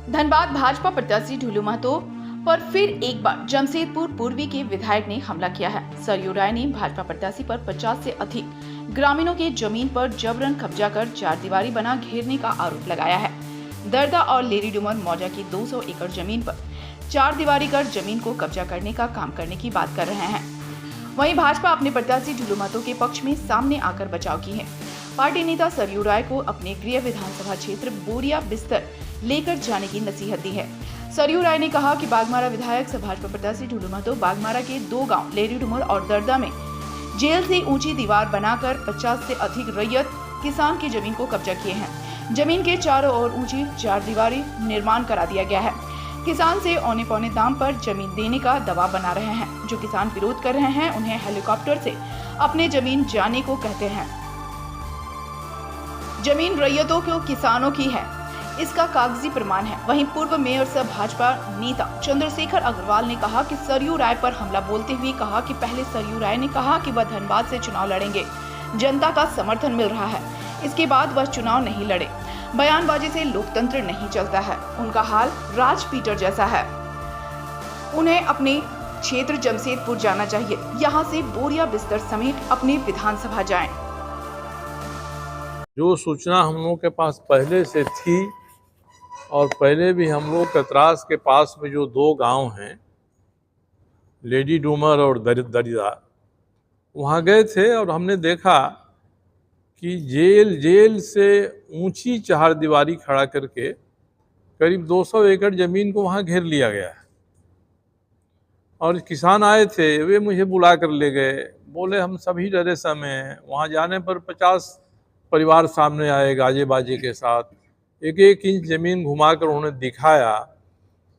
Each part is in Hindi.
धनबाद भाजपा प्रत्याशी ढुलू महतो पर फिर एक बार जमशेदपुर पूर्वी के विधायक ने हमला किया है। सरयू राय ने भाजपा प्रत्याशी पर 50 से अधिक ग्रामीणों के जमीन पर जबरन कब्जा कर चारदीवारी बना घेरने का आरोप लगाया है। दरदा और लेरी डुमर मौजा की 200 एकड़ जमीन पर चारदीवारी कर जमीन को कब्जा करने का काम करने की बात कर रहे हैं। वहीं भाजपा अपने प्रत्याशी ढुलू महतो के पक्ष में सामने आकर बचाव की है। पार्टी नेता सरयू राय को अपने गृह विधानसभा क्षेत्र बोरिया बिस्तर लेकर जाने की नसीहत दी है। सरयू राय ने कहा कि बागमारा विधायक से भाजपा प्रत्याशी ढुलू महतो बागमारा के 2 गांव लेरी डुमर और दरदा में जेल से ऊंची दीवार बनाकर 50 से अधिक रैयत किसान की जमीन को कब्जा किए हैं। जमीन के चारों ओर ऊंची चारदीवारी निर्माण करा दिया गया है। किसान से औने पौने दाम पर जमीन देने का दबाव बना रहे हैं। जो किसान विरोध कर रहे हैं उन्हें हेलीकॉप्टर से अपने जमीन जाने को कहते हैं। जमीन रैयतों को किसानों की है, इसका कागजी प्रमाण है। वहीं पूर्व मेयर सह भाजपा नेता चंद्रशेखर अग्रवाल ने कहा कि सरयू राय पर हमला बोलते हुए कहा कि पहले सरयू राय ने कहा कि वह धनबाद से चुनाव लड़ेंगे, जनता का समर्थन मिल रहा है, इसके बाद वह चुनाव नहीं लड़े। बयानबाजी से लोकतंत्र नहीं चलता है। उनका हाल राज पीटर जैसा है। उन्हें अपने क्षेत्र जमशेदपुर जाना चाहिए, यहाँ से बोरिया बिस्तर समेत अपनी विधानसभा जाएं। जो सूचना हम लोगों के पास पहले से थी और पहले भी हम लोग कतरास के पास में जो 2 गांव हैं, लेडी डूमर और दरिदा, वहाँ गए थे और हमने देखा कि जेल से ऊंची चारदीवारी खड़ा करके करीब 200 एकड़ ज़मीन को वहाँ घेर लिया गया है। और किसान आए थे, वे मुझे बुला कर ले गए, बोले हम सभी डरे समय हैं। वहाँ जाने पर 50 परिवार सामने आए गाजे बाजे के साथ, एक इंच ज़मीन घुमाकर उन्होंने दिखाया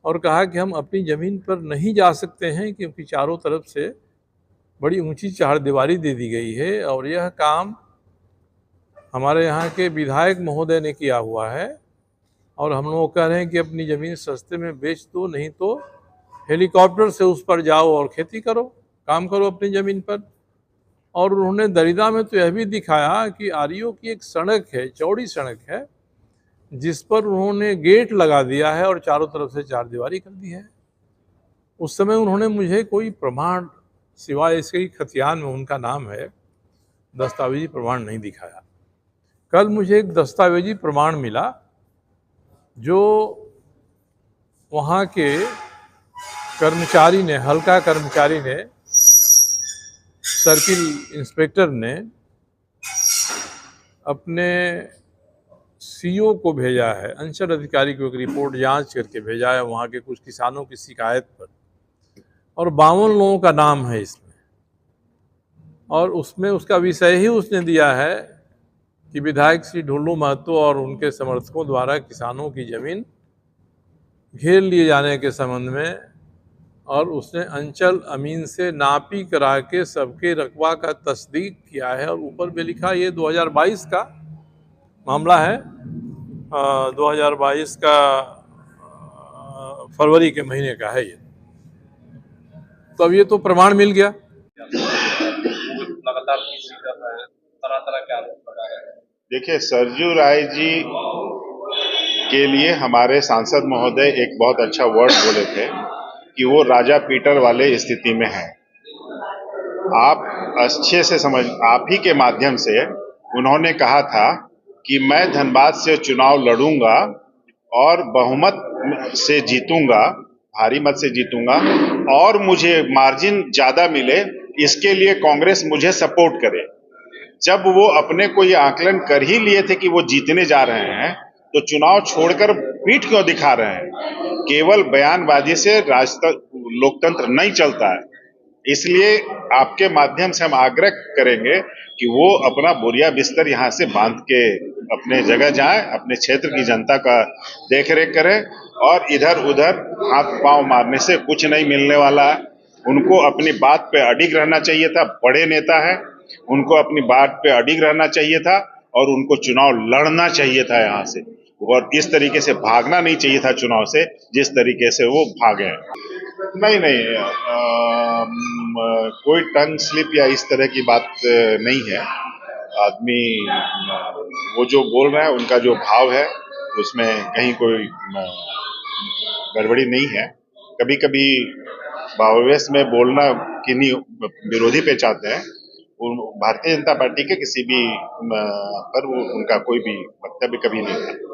और कहा कि हम अपनी ज़मीन पर नहीं जा सकते हैं क्योंकि चारों तरफ से बड़ी ऊंची चारदीवारी दे दी गई है और यह काम हमारे यहाँ के विधायक महोदय ने किया हुआ है और हम लोग कह रहे हैं कि अपनी ज़मीन सस्ते में बेच दो, नहीं तो हेलीकॉप्टर से उस पर जाओ और खेती करो, काम करो अपनी ज़मीन पर। और उन्होंने दरिदा में तो यह भी दिखाया कि आरईओ की एक सड़क है, चौड़ी सड़क है, जिस पर उन्होंने गेट लगा दिया है और चारों तरफ से चारदीवारी कर दी है। उस समय उन्होंने मुझे कोई प्रमाण सिवाय इसके खतियान में उनका नाम है, दस्तावेजी प्रमाण नहीं दिखाया। कल मुझे एक दस्तावेजी प्रमाण मिला जो वहाँ के कर्मचारी ने, हल्का कर्मचारी ने, सर्किल इंस्पेक्टर ने अपने सीओ को भेजा है, अंचल अधिकारी को एक रिपोर्ट जांच करके भेजा है वहाँ के कुछ किसानों की शिकायत पर, और 52 लोगों का नाम है इसमें। और उसमें उसका विषय ही उसने दिया है कि विधायक श्री ढुलू महतो और उनके समर्थकों द्वारा किसानों की जमीन घेर लिए जाने के संबंध में, और उसने अंचल अमीन से नापी करा के सबके रकबा का तस्दीक किया है। और ऊपर में लिखा ये 2022 का मामला है, 2022 का फरवरी के महीने का है ये। तो अब ये तो प्रमाण मिल गया। लगातार तरह तरह के आरोप लगा रहे हैं। देखिए, सरयू राय जी के लिए हमारे सांसद महोदय एक बहुत अच्छा वर्ड बोले थे कि वो राजा पीटर वाले स्थिति में है। आप अच्छे से समझ, आप ही के माध्यम से उन्होंने कहा था कि मैं धनबाद से चुनाव लड़ूंगा और बहुमत से जीतूंगा, भारी मत से जीतूंगा और मुझे मार्जिन ज्यादा मिले, इसके लिए कांग्रेस मुझे सपोर्ट करे। जब वो अपने को ये आकलन कर ही लिए थे कि वो जीतने जा रहे हैं, तो चुनाव छोड़कर पीठ क्यों दिखा रहे हैं? केवल बयानबाजी से लोकतंत्र नहीं चलता है। इसलिए आपके माध्यम से हम आग्रह करेंगे कि वो अपना बोरिया बिस्तर यहाँ से बांध के अपने जगह जाएं, अपने क्षेत्र की जनता का देखरेख करें, और इधर उधर हाथ पांव मारने से कुछ नहीं मिलने वाला है। उनको अपनी बात पे अडिग रहना चाहिए था, बड़े नेता है, उनको अपनी बात पे अडिग रहना चाहिए था और उनको चुनाव लड़ना चाहिए था यहाँ से, और इस तरीके से भागना नहीं चाहिए था चुनाव से जिस तरीके से वो भागे। नहीं, कोई टंग स्लिप या इस तरह की बात नहीं है। आदमी वो जो बोल रहा है, उनका जो भाव है, उसमें कहीं कोई गड़बड़ी नहीं है। कभी कभी भावावेश में बोलना किन्हीं विरोधी पे चाहते हैं। भारतीय जनता पार्टी के किसी भी पर उनका कोई भी वक्तव्य कभी नहीं था।